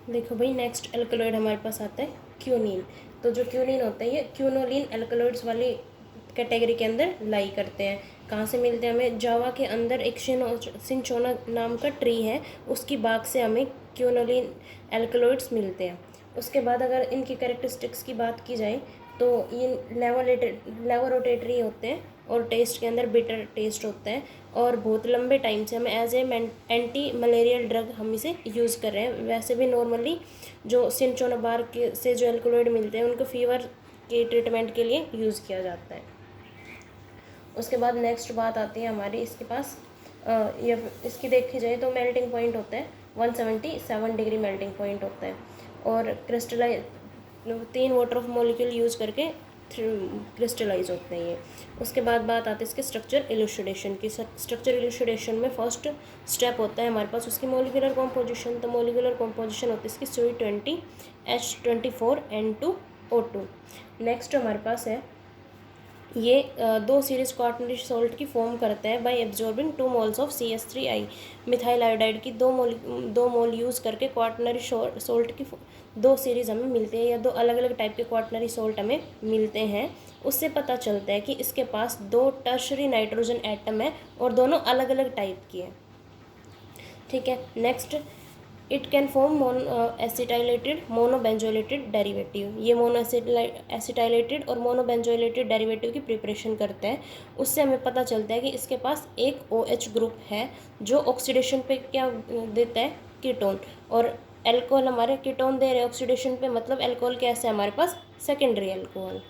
देखो भाई, next alkaloid हमारे पास आता है क्यूनिन। तो जो क्यूनिन होता है ये क्यूनोलिन एल्कलॉइड्स वाली कैटेगरी के अंदर लाई करते हैं। कहाँ से मिलते हैं हमें? जावा के अंदर एक सिंचोना नाम का ट्री है, उसकी बाग से हमें क्यूनोलिन एल्कलॉइड्स मिलते हैं। उसके बाद अगर इनकी कैरेक्टरिस्टिक्स की बात की जाए तो ये लेवोरोटेटरी होते हैं और टेस्ट के अंदर बिटर टेस्ट होता है। और बहुत लंबे टाइम से हमें as a anti malarial drug हम इसे यूज़ कर रहे हैं। वैसे भी नॉर्मली जो सिंचोनाबार के से जो एल्कलॉइड मिलते हैं उनको फीवर के ट्रीटमेंट के लिए यूज़ किया जाता है। उसके बाद नेक्स्ट बात आती है हमारी इसके पास, ये इसकी देखी जाए तो मेल्टिंग पॉइंट होता है 177 डिग्री मेल्टिंग पॉइंट होता है। और crystallize 3 water of molecule use करके क्रिस्टलाइज होते हैं ये। उसके बाद बात आती है इसके स्ट्रक्चर इलुसिडेशन की। स्ट्रक्चर इलुसिडेशन में फर्स्ट स्टेप होता है हमारे पास उसकी मॉलिक्यूलर कॉम्पोजिशन। तो मॉलिक्यूलर कॉम्पोजिशन होती है इसकी CH20H24N2O2। नेक्स्ट हमारे पास है ये 2 सीरीज क्वाटरनरी सॉल्ट की फॉर्म करता है bye absorbing 2 moles of CH3I। Methyl iodide की 2 मोल यूज़ करके क्वाटरनरी सॉल्ट की 2 सीरीज़ हमें मिलते हैं या 2 अलग अलग टाइप के क्वाटरनरी सॉल्ट हमें मिलते हैं। उससे पता चलता है कि इसके पास 2 टर्शरी नाइट्रोजन एटम है और दोनों अलग अलग टाइप की है। ठीक है, next it can form acetylated monobenzoylated derivative. ये मोनो एसिटाइलेटेड और मोनोबेंजोइलेटेड डेरिवेटिव की प्रिपरेशन करता है। उससे हमें पता चलता है कि इसके पास एक OH ग्रुप है जो ऑक्सीडेशन पे क्या देता है? कीटोन। और एल्कोहल हमारे कीटोन दे रहे हैं ऑक्सीडेशन पे, मतलब एल्कोहल कैसे हमारे पास? Secondary alcohol.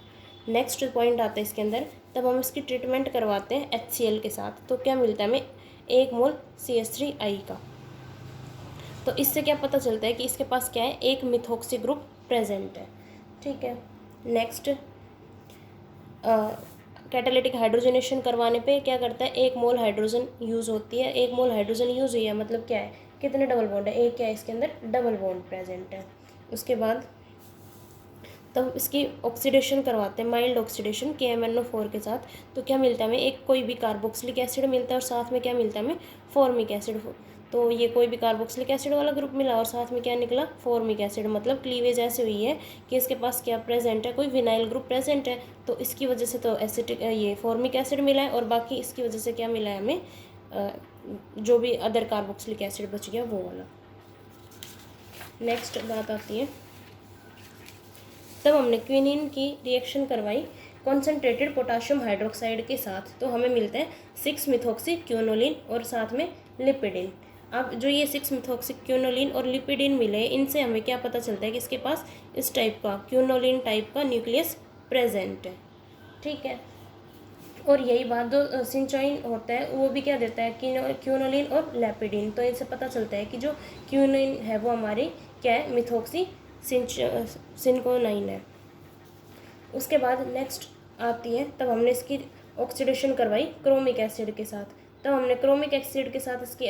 नेक्स्ट पॉइंट आता है इसके अंदर, तब हम इसकी ट्रीटमेंट करवाते हैं HCl के साथ। तो क्या मिलता है हमें? 1 मोल CH3I का। तो इससे क्या पता चलता है कि इसके पास क्या है? एक मिथॉक्सी ग्रुप प्रेजेंट है। ठीक है, नेक्स्ट कैटालिटिक हाइड्रोजनेशन करवाने पे क्या करता है? 1 मोल हाइड्रोजन यूज़ होती है। 1 मोल हाइड्रोजन यूज़ हुई है मतलब क्या है? कितने डबल बॉन्ड है? एक क्या है इसके अंदर? डबल बॉन्ड प्रेजेंट है। उसके बाद तब इसकी ऑक्सीडेशन करवाते हैं, माइल्ड ऑक्सीडेशन KMnO4 के साथ। तो क्या मिलता है हमें? एक कोई भी कार्बोक्सिलिक एसिड मिलता है और साथ में क्या मिलता है हमें? Formic acid. तो ये कोई भी कार्बोक्सिलिक एसिड वाला ग्रुप मिला और साथ में क्या निकला? Formic acid. मतलब क्लीवेज ऐसे हुई है कि इसके पास क्या प्रेजेंट है? कोई विनाइल ग्रुप प्रेजेंट है। तो इसकी वजह से तो एसिटिक ये फॉर्मिक एसिड मिला है और बाकी इसकी वजह से क्या मिला है हमें? जो भी अदर कार्बोक्सिलिक एसिड बच गया वो वाला। नेक्स्ट बात आती है, तब हमने क्विनिन की रिएक्शन करवाई कॉन्सेंट्रेटेड पोटाशियम हाइड्रोक्साइड के साथ। तो हमें मिलता है 6 मिथॉक्सी क्यूनोलिन और साथ में लिपिडिन। अब जो ये 6 मिथॉक्सी क्यूनोलिन और लिपिडिन मिले, इनसे हमें क्या पता चलता है कि इसके पास इस टाइप का क्यूनोलिन टाइप का न्यूक्लियस प्रेजेंट है। ठीक है, और यही बात जो सिंचोइन होता है वो भी क्या देता है? क्यूनोलिन और लेपिडिन। तो इनसे पता चलता है कि जो क्यूनिन है वो हमारी क्या है? मिथॉक्सी सिंकोनाइन है। उसके बाद नेक्स्ट आती है, तब हमने इसकी ऑक्सीडेशन करवाई क्रोमिक एसिड के साथ। तब हमने क्रोमिक एसिड के साथ इसकी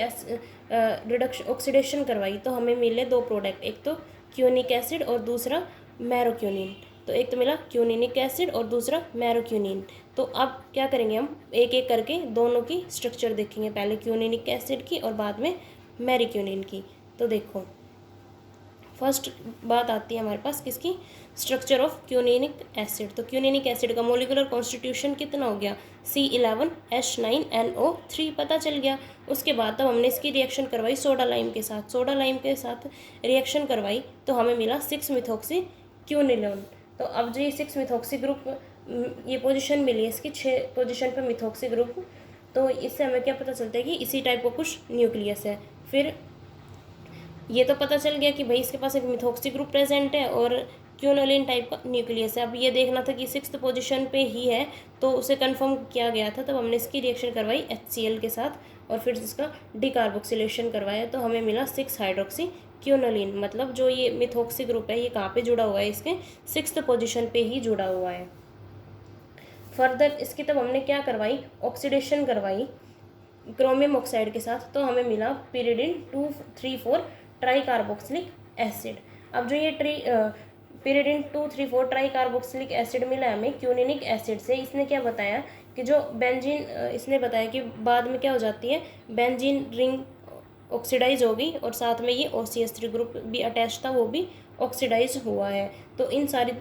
रिडक्शन ऑक्सीडेशन करवाई तो हमें मिले 2 प्रोडक्ट, एक तो क्यूनिक एसिड और दूसरा मैरोक्यूनिन। तो एक तो मिला क्यूनिनिक एसिड और दूसरा मैरोक्यूनिन। तो अब क्या करेंगे? हम एक एक करके दोनों की स्ट्रक्चर देखेंगे, पहले क्यूनिनिक एसिड की और बाद में मैरोक्यूनिन की। तो देखो, फर्स्ट बात आती है हमारे पास किसकी? Structure of quininic acid. तो क्यूनिनिक एसिड का मोलिकुलर कॉन्स्टिट्यूशन कितना हो गया? C11H9NO3 पता चल गया। उसके बाद तब हमने इसकी रिएक्शन करवाई सोडा लाइम के साथ। सोडा लाइम के साथ रिएक्शन करवाई तो हमें मिला 6 मिथॉक्सी क्यूनिलोन। तो अब जो ये 6 मिथॉक्सी ग्रुप ये पोजीशन मिली है इसकी 6 पोजीशन पर मिथॉक्सी ग्रुप। तो इससे हमें क्या पता चलता है कि इसी टाइप का कुछ न्यूक्लियस है। फिर ये तो पता चल गया कि भाई इसके पास एक मिथॉक्सी ग्रुप प्रेजेंट है और क्यूनोलिन टाइप का न्यूक्लियस है। अब ये देखना था कि 6th पोजीशन पे ही है तो उसे कंफर्म किया गया था। तब हमने इसकी रिएक्शन करवाई HCl के साथ और फिर इसका डिकार्बोक्सिलेशन करवाया तो हमें मिला 6 हाइड्रोक्सी क्यूनोलिन। मतलब जो ये मिथॉक्सी ग्रुप है ये कहाँ पे जुड़ा हुआ है? इसके 6th पोजीशन पे ही जुड़ा हुआ है। फर्दर इसकी तब हमने क्या करवाई? ऑक्सीडेशन करवाई क्रोमियम ऑक्साइड के साथ तो हमें मिला पिरिडिन 234 ट्राई कार्बोक्सिलिक एसिड। अब जो ये पिरिडिन 234 ट्राई कार्बोक्सिलिक एसिड मिला हमें क्यूनिनिक एसिड से, इसने क्या बताया कि जो बेंजीन इसने बताया कि बाद में क्या हो जाती है? बेंजीन रिंग ऑक्सीडाइज हो गई और साथ में ये OCH3 ग्रुप भी अटैच था, वो भी ऑक्सीडाइज हुआ है। तो इन सारी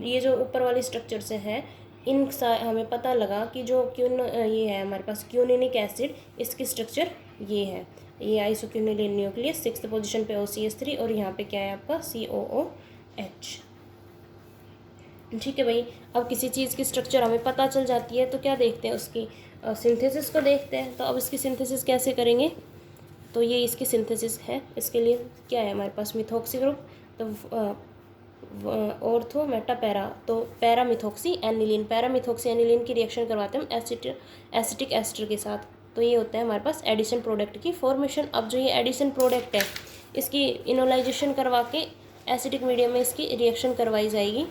ये जो ऊपर वाली स्ट्रक्चर से है, हमें पता लगा कि जो ये है हमारे पास क्यूनिनिक एसिड, इसकी स्ट्रक्चर ये है, ये आइसोक्यूनिलिन न्यूक्लियस, 6th पोजीशन पे OCH3 और यहाँ पे क्या है आपका COOH। ठीक है भाई। अब किसी चीज़ की स्ट्रक्चर हमें पता चल जाती है तो क्या देखते हैं, उसकी सिंथेसिस को देखते हैं। तो अब इसकी सिंथेसिस कैसे करेंगे, तो ये इसकी सिंथेसिस है। इसके लिए क्या है हमारे पास मिथॉक्सी ग्रुप, तो ऑर्थो मेटा पैरा, तो para methoxy aniline, para methoxy aniline की रिएक्शन करवाते हैं हम एसिटिक एस्टर के साथ। तो ये होता है हमारे पास एडिशन प्रोडक्ट की फॉर्मेशन। अब जो ये एडिशन प्रोडक्ट है, इसकी इनोलाइजेशन करवा के एसिडिक मीडियम में इसकी रिएक्शन करवाई जाएगी,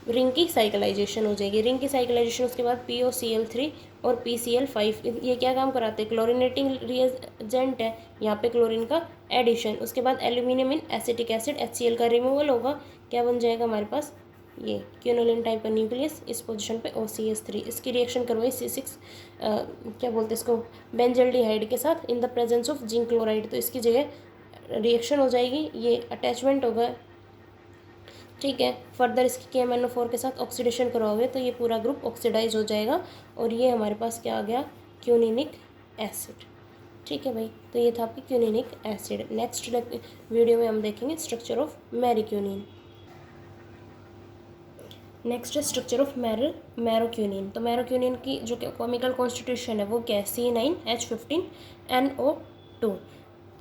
रिंग की साइकिलाइजेशन हो जाएगी। रिंग की साइकिलाइजेशन उसके बाद POCl3 और PCl5, ये क्या काम कराते हैं, क्लोरिनेटिंग रिएजेंट है, यहाँ पे क्लोरीन का एडिशन। उसके बाद एल्यूमिनियम इन एसिटिक एसिड HCl का रिमूवल होगा, क्या बन जाएगा हमारे पास ये क्यूनोलिन टाइप का न्यूक्लियस, इस पोजीशन पे OCH3। इसकी रिएक्शन करवाई C6 क्या बोलते हैं इसको, बेंजल्डिहाइड के साथ in the presence of zinc chloride. तो इसकी जगह रिएक्शन हो जाएगी, ये अटैचमेंट होगा। ठीक है, फर्दर इसकी KMnO4 के साथ ऑक्सीडेशन करवाओगे तो ये पूरा ग्रुप ऑक्सीडाइज हो जाएगा और ये हमारे पास क्या आ गया, क्यूनिनिक एसिड। ठीक है भाई, तो ये था आपकी क्यूनिनिक एसिड। नेक्स्ट वीडियो में हम देखेंगे स्ट्रक्चर ऑफ मैरीक्यूनिन। नेक्स्ट है स्ट्रक्चर ऑफ मैरोक्यूनिन। तो मैरोक्यूनिन की जो केमिकल कॉन्स्टिट्यूशन है वो क्या है, C9H15NO2।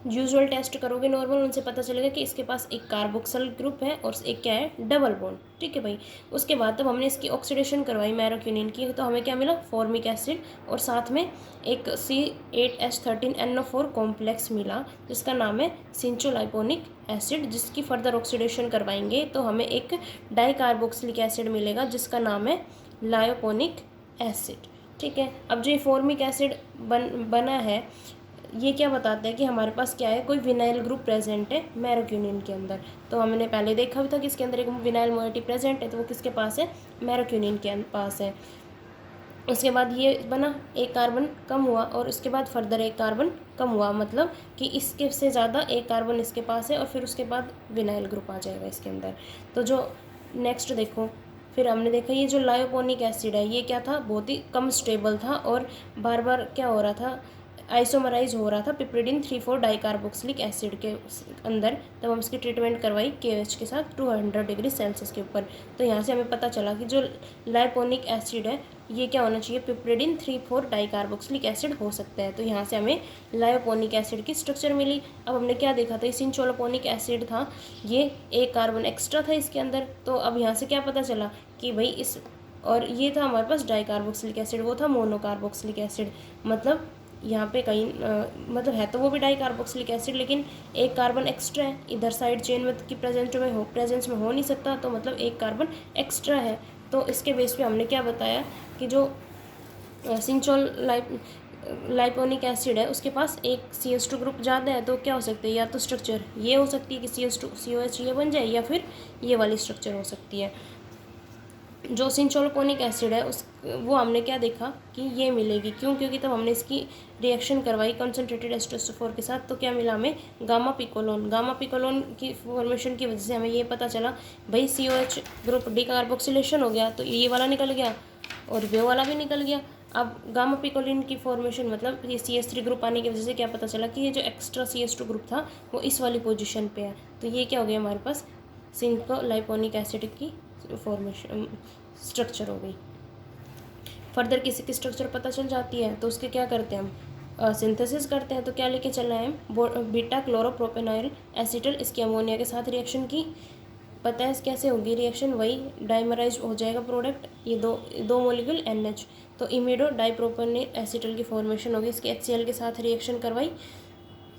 यूजुअल टेस्ट करोगे नॉर्मल, उनसे पता चलेगा कि इसके पास एक कार्बोक्सिल ग्रुप है और एक क्या है, डबल बॉन्ड। ठीक है भाई। उसके बाद तब हमने इसकी ऑक्सीडेशन करवाई मैरोक्यूनिन की, तो हमें क्या मिला, फॉर्मिक एसिड और साथ में एक C8H13NO4 कॉम्प्लेक्स मिला जिसका नाम है सिंचोलाइपोनिक एसिड। जिसकी फर्दर ऑक्सीडेशन करवाएंगे तो हमें एक डाइकार्बोक्सिलिक एसिड मिलेगा जिसका नाम है लायोपोनिक एसिड। ठीक है। अब जो ये फॉर्मिक एसिड बना है, ये क्या बताता है कि हमारे पास क्या है, कोई विनाइल ग्रुप प्रेजेंट है मैरोक्यूनिन के अंदर। तो हमने पहले देखा भी था कि इसके अंदर एक विनाइल मोइटी प्रेजेंट है, तो वो किसके पास है, मैरोक्यूनिन के पास है। उसके बाद ये बना, एक कार्बन कम हुआ और उसके बाद फर्दर एक कार्बन कम हुआ, मतलब कि इसके से ज़्यादा एक कार्बन इसके पास है और फिर उसके बाद विनाइल ग्रुप आ जाएगा इसके अंदर। तो जो नेक्स्ट देखो, फिर हमने देखा ये जो लायोपोनिक एसिड है, ये क्या था, बहुत ही कम स्टेबल था और बार बार क्या हो रहा था, आइसोमराइज हो रहा था पिप्रिडिन 3,4 डाइकार्बोक्सिलिक एसिड के अंदर। तब हम इसकी ट्रीटमेंट करवाई KOH के साथ 200 डिग्री सेल्सियस के ऊपर। तो यहाँ से हमें पता चला कि जो लाइपोनिक एसिड है ये क्या होना चाहिए, पिप्रिडिन 3,4 डाइकार्बोक्सिलिक एसिड हो सकता है। तो यहाँ से हमें लायोपोनिक एसिड की स्ट्रक्चर मिली। अब हमने क्या देखा था, सिंचोलापोनिक एसिड था, ये एक कार्बन एक्स्ट्रा था इसके अंदर। तो अब यहाँ से क्या पता चला कि भाई इस, और ये था हमारे पास डाइकार्बोक्सिलिक एसिड, वो था मोनोकार्बोक्सिलिक एसिड। मतलब यहाँ पे कहीं मतलब है तो वो भी डाइकार्बोक्सिलिक एसिड, लेकिन एक कार्बन एक्स्ट्रा है इधर साइड चेन में की प्रेजेंस में हो नहीं सकता, तो मतलब एक कार्बन एक्स्ट्रा है। तो इसके बेस पे हमने क्या बताया कि जो सिंचोल लाइपोनिक एसिड है उसके पास एक CH2 ग्रुप ज़्यादा है, तो क्या हो सकता है, या तो स्ट्रक्चर ये हो सकती है कि CH2COH ये बन जाए, या फिर ये वाली स्ट्रक्चर हो सकती है। जो सिंचोलापोनिक एसिड है वो हमने क्या देखा कि ये मिलेगी, क्यों, क्योंकि तब हमने इसकी रिएक्शन करवाई कंसनट्रेटेड H2SO4 के साथ। तो क्या मिला हमें, गामा पिकोलोन की फॉर्मेशन की वजह से हमें ये पता चला भाई COH ग्रुप डिकार्बोक्सिलेशन हो गया, तो ये वाला निकल गया और वे वाला भी निकल गया। अब गामा पिकोलिन की फॉर्मेशन मतलब ये CH3 ग्रुप आने की वजह से क्या पता चला कि ये जो एक्स्ट्रा CH2 ग्रुप था वो इस वाली पोजीशन पे है। तो ये क्या हो गया हमारे पास, सिंकोलाइपोनिक एसिड की फॉर्मेशन स्ट्रक्चर हो गई। फर्दर किसी की स्ट्रक्चर पता चल जाती है तो उसके क्या करते हैं हम, सिंथेसिस करते हैं। तो क्या लेके चलना है, बीटा क्लोरोप्रोपेनॉइल एसिटल, इसकी अमोनिया के साथ रिएक्शन की। पता है कैसे होगी रिएक्शन, वही डाइमराइज हो जाएगा प्रोडक्ट, ये दो मोलिक्यूल NH। तो इमिडो डाइप्रोपेनिल एसिटल की फॉर्मेशन होगी, इसके HCl के साथ रिएक्शन करवाई,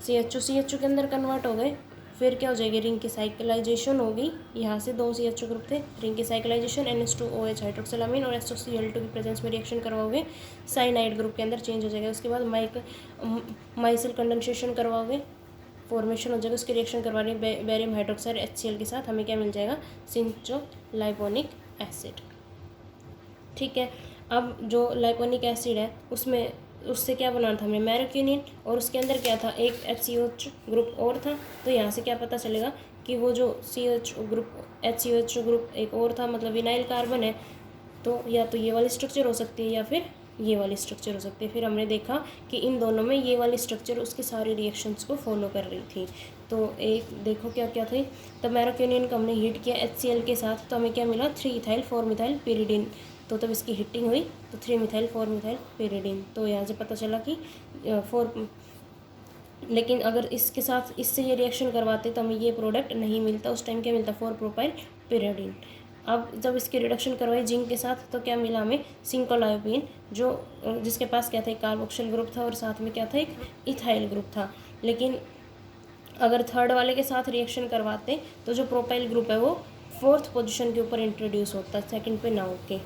CHO के अंदर कन्वर्ट हो गए। फिर क्या हो जाएगी, रिंग की साइकिलाइजेशन होगी, यहाँ से 2 CH2 ग्रुप थे, रिंग की साइकिलाइजेशन NH2OH हाइड्रोक्सिलामीन और SOCl2 की प्रेजेंस में रिएक्शन करवाओगे, साइनाइड ग्रुप के अंदर चेंज हो जाएगा। उसके बाद माइसिल कंडेंसेशन करवाओगे, फॉर्मेशन हो जाएगा, उसकी रिएक्शन करवाने बेरियम हाइड्रोक्साइड HCl के साथ हमें क्या मिल जाएगा, सिंचोलाइपोनिक एसिड। ठीक है। अब जो लाइपोनिक एसिड है उसमें उससे क्या बनाना था हमें, मैरोक्यूनिन, और उसके अंदर क्या था, एक HCOH ग्रुप और था। तो यहाँ से क्या पता चलेगा कि वो जो CH ग्रुप HCOH ग्रुप एक और था, मतलब विनाइल कार्बन है। तो या तो ये वाली स्ट्रक्चर हो सकती है या फिर ये वाली स्ट्रक्चर हो सकती है। फिर हमने देखा कि इन दोनों में ये वाली स्ट्रक्चर उसके सारे रिएक्शंस को फॉलो कर रही थी। तो एक देखो क्या क्या थी, तब मैरोक्यूनिन को हमने हीट किया HCl के साथ, तो हमें क्या मिला, 3 इथाइल 4 मिथाइल pyridine। तो तब इसकी हीटिंग हुई तो 3 मिथाइल 4 मिथाइल pyridine। तो यहाँ से पता चला कि 4, लेकिन अगर इसके साथ इससे ये रिएक्शन करवाते तो हमें ये प्रोडक्ट नहीं मिलता। उस टाइम क्या मिलता, 4-प्रोपाइल pyridine। अब जब इसकी रिडक्शन करवाई जिंक के साथ तो क्या मिला हमें, सिंकोलायोपिन, जो जिसके पास क्या था, एक कार्बोक्सिल ग्रुप था और साथ में क्या था, एक इथाइल ग्रुप था। लेकिन अगर थर्ड वाले के साथ रिएक्शन करवाते तो जो प्रोपाइल ग्रुप है वो 4th पोजीशन के ऊपर इंट्रोड्यूस होता, सेकंड पे ना होके।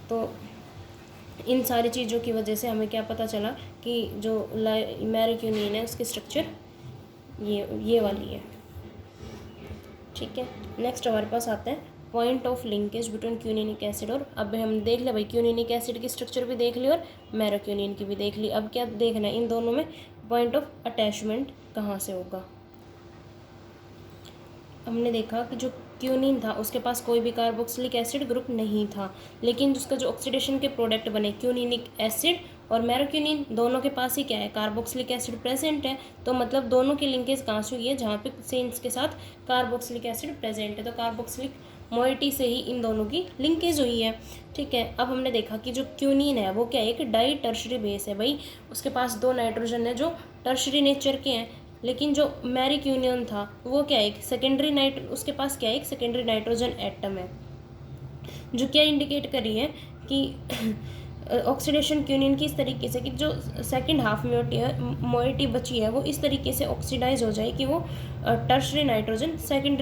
तो इन सारी चीज़ों की वजह से हमें क्या पता चला कि जो मैरोक्यूनिन है उसकी स्ट्रक्चर ये वाली है। ठीक है, नेक्स्ट हमारे पास आता है point of linkage between quininic acid और, अब हम देख ले भाई, क्यूनिनिक एसिड की स्ट्रक्चर भी देख ली और मैरोक्यूनिन की भी देख ली। अब क्या देखना है, इन दोनों में पॉइंट ऑफ अटैचमेंट कहाँ से होगा। हमने देखा कि जो क्यूनिन था उसके पास कोई भी कार्बोक्सिलिक एसिड ग्रुप नहीं था, लेकिन उसका जो ऑक्सीडेशन के प्रोडक्ट बने क्यूनिनिक एसिड और मैरोक्यूनिन, दोनों के पास ही क्या है, कार्बोक्सिलिक एसिड प्रेजेंट है। तो मतलब दोनों की लिंकेज कहाँ से हुई है, जहाँ पे सेंस के साथ कार्बोक्सिलिक एसिड प्रेजेंट है, तो कार्बोक्सिलिक मोइटी से ही इन दोनों की लिंकेज हुई है। ठीक है, अब हमने देखा कि जो क्यूनिन है वो क्या है, एक डाई टर्शरी बेस है भाई, उसके पास 2 नाइट्रोजन है जो टर्शरी नेचर के हैं। लेकिन जो मैरिक्यूनियन था वो क्या है, एक उसके पास क्या है, एक सेकेंडरी नाइट्रोजन एटम है, जो क्या इंडिकेट कर रही है कि ऑक्सीडेशन क्यूनिन की इस तरीके से कि जो सेकंड हाफ मोइटी बची है वो इस तरीके से ऑक्सीडाइज हो जाए कि वो टर्शरी नाइट्रोजन सेकेंडरी